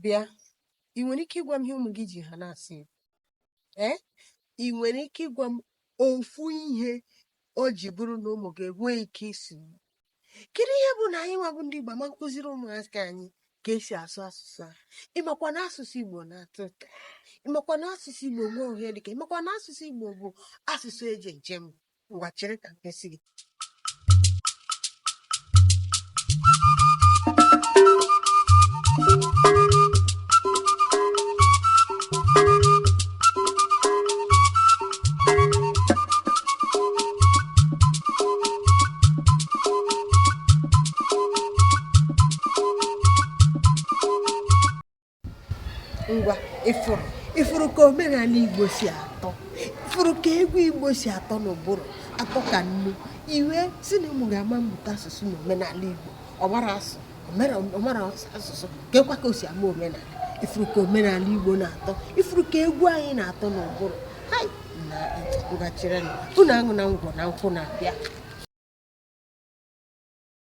bịa ị nwere ike ịgwa m ihe ụmụ gị ji ha na-asị ị nwere ike ịgwa m ofu ihe o ji bụrụ na ụmụ gị enweghị ike isi kedu ihe bụ na anyị nwa bụ ndị Igbo ma nkụziri ụmụaka anyị ka esi asụ asụsụ a ịmakwa na asụsụ Igbo na-atọ ụtọ ịmakwa na asụsụ Igbo nwee ohe dịka ịmakwa na asụsụ Igbo bụ asụsụ eji njem ngwa chere ka nkesi gị ngwa ifuru ka omenala Igbo si atọ ifuru ka egwu Igbo si atọ n'ụbụrụ atọ ka nnu iwe si na ụmụ ga-ama mmụta asụsụ na omenala Igbo ọmara asụsụ kekwa ka o si ama omenala ifuru ka omenala Igbo na-atọ ifuru ka egwu anyị na-atọ n'ụbụrụ ngachiri unu aṅụ na ngwọ na nkwụ na-abịa